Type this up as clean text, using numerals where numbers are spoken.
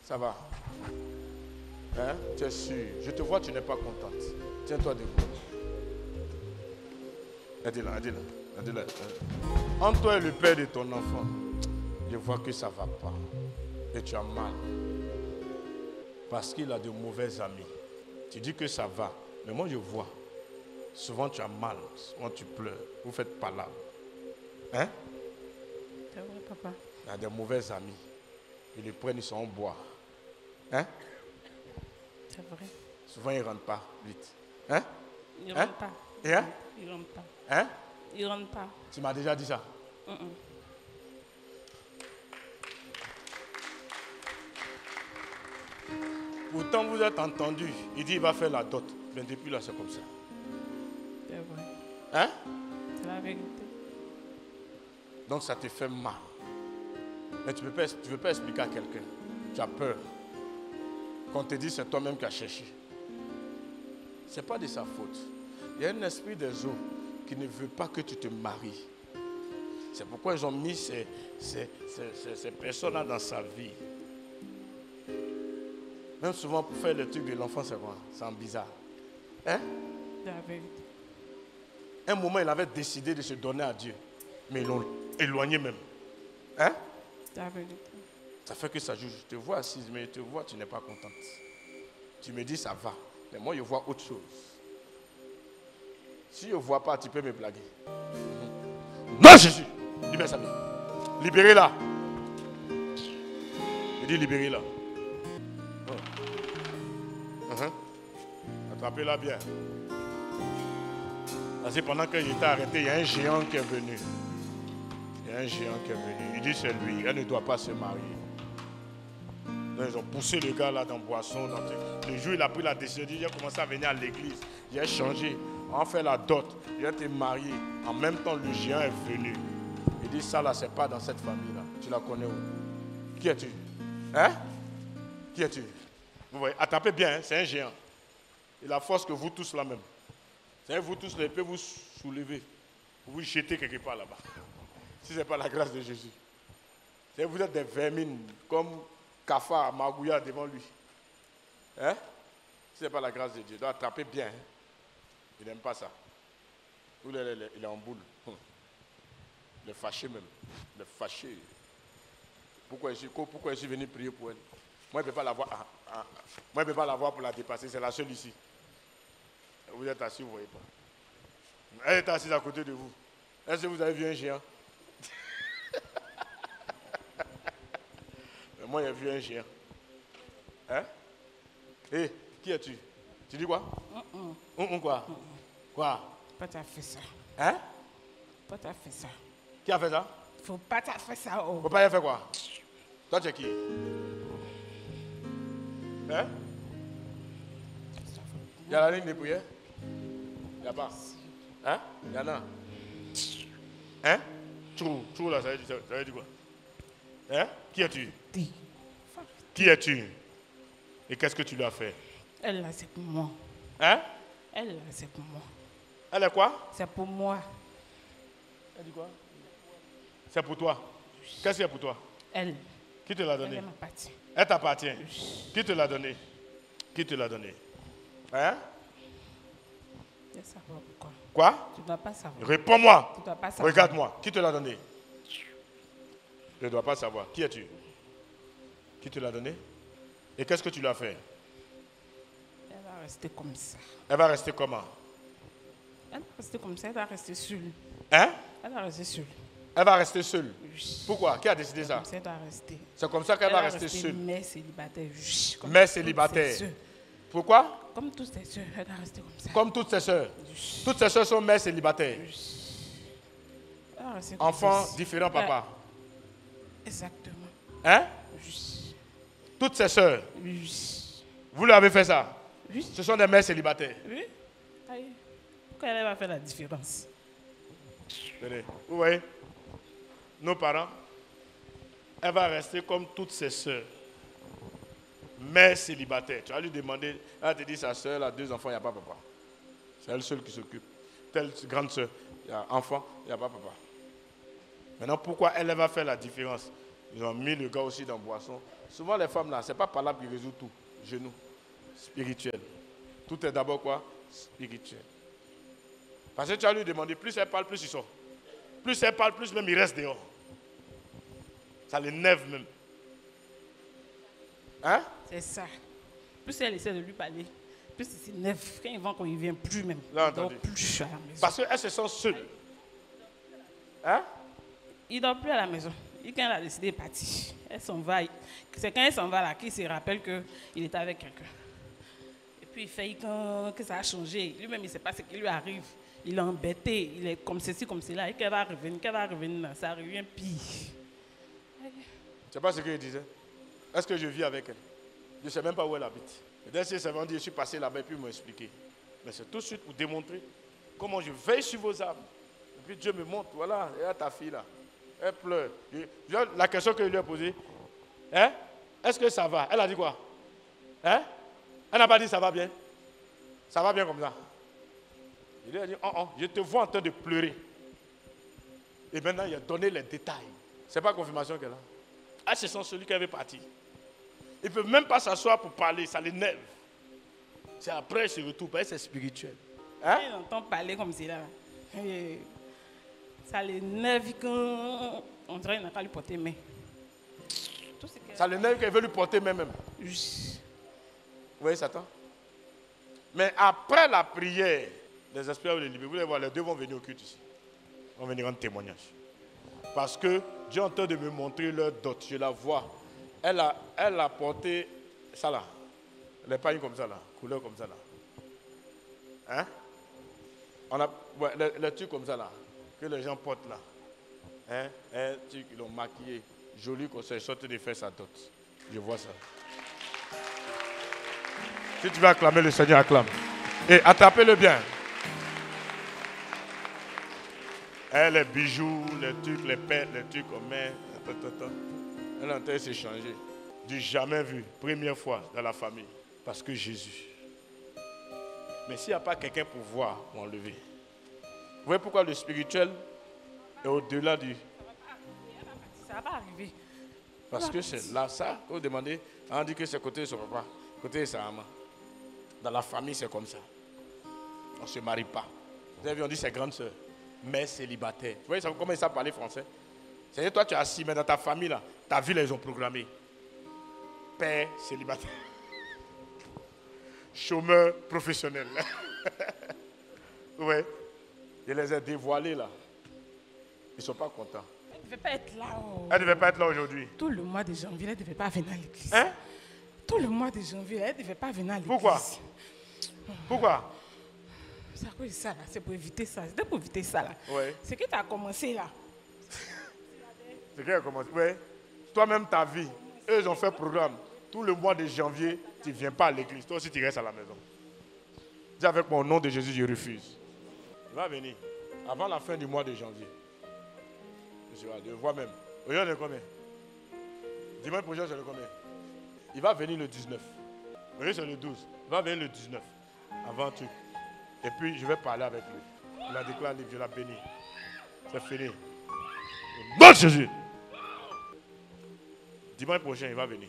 Ça va? Hein? Tu es sûr? Je te vois, tu n'es pas contente. Tiens-toi debout. Aide-la, aide-la, aide-la. Entre toi et le père de ton enfant, je vois que ça ne va pas. Et tu as mal. Parce qu'il a de mauvais amis. Tu dis que ça va. Mais moi, je vois. Souvent, tu as mal. Souvent, tu pleures. Vous faites pas là. Hein? C'est vrai, papa. Il a de mauvais amis. Ils le prennent, ils sont en bois. Hein? C'est vrai. Souvent, ils ne rentrent pas vite. Hein? Il ne Hein? rentre pas. Et hein? Il ne rentre pas. Hein? Il ne rentre pas. Tu m'as déjà dit ça? Pourtant, vous êtes entendu. Il dit qu'il va faire la dot. Mais depuis là, c'est comme ça. C'est vrai. Hein? C'est la vérité. Donc, ça te fait mal. Mais tu ne veux pas expliquer à quelqu'un. Tu as peur. Qu'on te dise c'est toi-même qui as cherché. Ce n'est pas de sa faute. Il y a un esprit des eaux qui ne veut pas que tu te maries. C'est pourquoi ils ont mis ces personnes-là dans sa vie. Même souvent pour faire le truc de l'enfant, c'est quoi? C'est bizarre. Hein? C'est la vérité. Un moment, il avait décidé de se donner à Dieu. Mais ils l'ont éloigné même. Hein? C'est la vérité. Ça fait que ça joue. Je te vois assise, mais je te vois, tu n'es pas contente. Tu me dis ça va. Mais moi, je vois autre chose. Si je ne vois pas, tu peux me blaguer. Non, Jésus! Libère sa vie. Libérez-la. Je dis libérez-la. Attrapez-la bien. Parce que pendant que j'étais arrêté, il y a un géant qui est venu. Il y a un géant qui est venu. Il dit c'est lui. Elle ne doit pas se marier. Donc, ils ont poussé le gars là dans Boisson. Le jour où il a pris la décision, il a commencé à venir à l'église. Il a changé. On a fait la dot. Il a été marié. En même temps, le géant est venu. Il dit ça là, c'est pas dans cette famille là. Tu la connais où? Qui es-tu? Hein? Qui es-tu? Vous voyez, attrapez bien, hein? C'est un géant. Il a force que vous tous là même. C'est vous tous là, il peut vous soulever. Vous jeter quelque part là-bas. Si ce n'est pas la grâce de Jésus. Vous êtes des vermines comme cafards, magouillards devant lui. Hein? Si ce n'est pas la grâce de Dieu. Il doit attraper bien. Hein? Il n'aime pas ça. Il est en boule. Il est fâché même. Il est fâché. Pourquoi je suis venu prier pour elle? Moi, je ne peux pas la voir. Moi, je ne peux pas la voir pour la dépasser. C'est la seule ici. Vous êtes assis, vous ne voyez pas. Elle est assise à côté de vous. Est-ce que vous avez vu un géant? Mais moi, j'ai vu un géant. Hein? Hé, qui es-tu? Tu dis quoi? Quoi? Quoi? Pas t'as fait ça. Hein? Pas t'as fait ça. Qui a fait ça? Faut pas t'as fait ça. Oh. Faut pas y faire quoi? Toi, tu es qui? Hein? Il y a la ligne de prière? Il n'y a pas? Hein? Il y en a? Hein? Trou là, ça veut dire quoi? Hein? Qui es-tu? Qui es-tu? Et qu'est-ce que tu lui as fait? Elle là, c'est pour moi. Hein? Elle là, c'est pour moi. Elle est quoi? C'est pour moi. Elle dit quoi? C'est pour toi. Qu'est-ce qu'il y a pour toi? Elle. Qui te l'a donné? Elle m'appartient. Elle t'appartient. Qui te l'a donné? Qui te l'a donné? Hein? Je ne sais pas pourquoi. Quoi? Tu ne dois pas savoir. Réponds-moi. Tu dois pas savoir. Regarde-moi. Qui te l'a donné? Je ne dois pas savoir. Qui es-tu? Qui te l'a donné? Et qu'est-ce que tu lui as fait? Elle va rester comme ça. Elle va rester comment? Elle va rester comme ça. Elle va rester seule. Hein? Elle va rester seule. Elle va rester seule. Oui. Pourquoi? Qui a décidé ça? Comme ça, elle va rester. C'est comme ça qu'elle va rester seule. Mère célibataire. Mère célibataire. Pourquoi? Comme toutes ses soeurs, elle va rester comme ça. Comme toutes ses soeurs. Toutes ses soeurs sont mères célibataires. Enfants différents, papa. Exactement. Hein? Toutes ses soeurs. Vous leur avez fait ça? Oui. Ce sont des mères célibataires. Oui. Pourquoi elle va faire la différence? Vous voyez? Nos parents, elle va rester comme toutes ses soeurs. Mère célibataire. Tu vas lui demander, elle va te dire sa soeur, elle a 2 enfants, il n'y a pas papa. C'est elle seule qui s'occupe. Telle grande soeur, il y a enfant, il n'y a pas papa. Maintenant, pourquoi elle va faire la différence? Ils ont mis le gars aussi dans Boisson. Souvent les femmes là, ce n'est pas par là qui résout tout. Genou, spirituel. Tout est d'abord quoi? Spirituel. Parce que tu as lui demandé, plus elle parle, plus il sort. Plus elle parle, plus même il reste dehors. Ça l'énerve même. Hein? C'est ça. Plus elle essaie de lui parler, plus il s'énerve. Quand il ne vient plus même. Là, Il dort plus à la maison. Parce qu'elle se sent seule. Hein? Il ne dort plus à la maison. Et quand elle a décidé de partir, elle s'en va. C'est quand elle s'en va là qu'il se rappelle qu'il était avec quelqu'un. Et puis il fait que ça a changé. Lui-même, il ne sait pas ce qui lui arrive. Il est embêté. Il est comme ceci, comme cela. Et qu'elle va revenir, ça revient pire. Tu sais pas ce qu'il disait? Est-ce que je vis avec elle? Je ne sais même pas où elle habite. Peut-être si c'est dit, je suis passé là-bas et puis ils m'ont expliqué. Mais c'est tout de suite pour démontrer comment je veille sur vos âmes. Et puis Dieu me montre, voilà, il y a ta fille là. Elle pleure. La question que je lui ai posée, hein? Est-ce que ça va? Elle a dit quoi? Hein? Elle n'a pas dit ça va bien. Ça va bien comme ça. Il lui a dit, je te vois en train de pleurer. Et maintenant, il a donné les détails. Ce n'est pas confirmation qu'elle a. Ah, ce sont celui qui avait parti. Il ne peut même pas s'asseoir pour parler, ça l'énerve. C'est après ce retour, parce que c'est spirituel. Hein? Il entend parler comme cela. Ça l'énerve quand on dirait qu'il n'a pas lui porter main. Ça l'énerve qu'elle veut lui porter main même. Oui. Vous voyez Satan? Mais après la prière, les esprits vont les libérer. Vous allez voir, les deux vont venir au culte ici. Ils vont venir rendre témoignage. Parce que Dieu est en train de me montrer leur dot. Je la vois. Elle a porté ça là. Les pagnes comme ça là. Couleur comme ça là. Hein? On a les trucs comme ça là. Que les gens portent là. Hein? Un truc, ils l'ont maquillé. Joli comme ça. Ils sortent de faire sa dot. Je vois ça. Si tu veux acclamer le Seigneur, acclame. Et attrapez-le bien. Hein, les bijoux, les trucs, les perles, les trucs comme main. Elle est en train de s'échanger. Du jamais vu, première fois dans la famille. Parce que Jésus. Mais s'il n'y a pas quelqu'un pour voir ou enlever. Vous voyez pourquoi le spirituel est au-delà du... Ça ne va pas arriver. Parce que c'est là, ça, vous demandez, on dit que c'est côté de son papa, côté de sa maman. Dans la famille, c'est comme ça. On ne se marie pas. Vous avez vu, on dit c'est grande sœur, mais célibataire. Vous voyez comment ils savent parler français? C'est-à-dire, toi, tu es assis, mais dans ta famille, là, ta vie, là, ils ont programmé. Père célibataire. Chômeur professionnel. Oui. Je les ai dévoilés, là. Ils ne sont pas contents. Elle ne devait pas être là. Oh. Elle ne devait pas être là aujourd'hui. Tout le mois de janvier, elle ne devait pas venir à l'église. Hein? Tout le mois de janvier, elle ne devait pas venir à l'église. Pourquoi? Pourquoi? C'est à cause de ça, là. C'est pour éviter ça. C'était pour éviter ça, là. Ouais. C'est que tu as commencé, là. C'est qui a commencé? Oui. Toi-même, ta vie. Eux, ils ont fait programme. Tout le mois de janvier, tu ne viens pas à l'église. Toi aussi, tu restes à la maison. Dis avec mon nom de Jésus, je refuse. Il va venir. Avant la fin du mois de janvier. Je vois même. Aujourd'hui, on est combien? Dimanche prochain, c'est le combien? Il va venir le 19. Aujourd'hui, c'est le 12. Il va venir le 19. Avant tout. Et puis, je vais parler avec lui. Il a déclaré libre, je l'ai béni. C'est fini. Bon Jésus. Dimanche prochain, il va venir.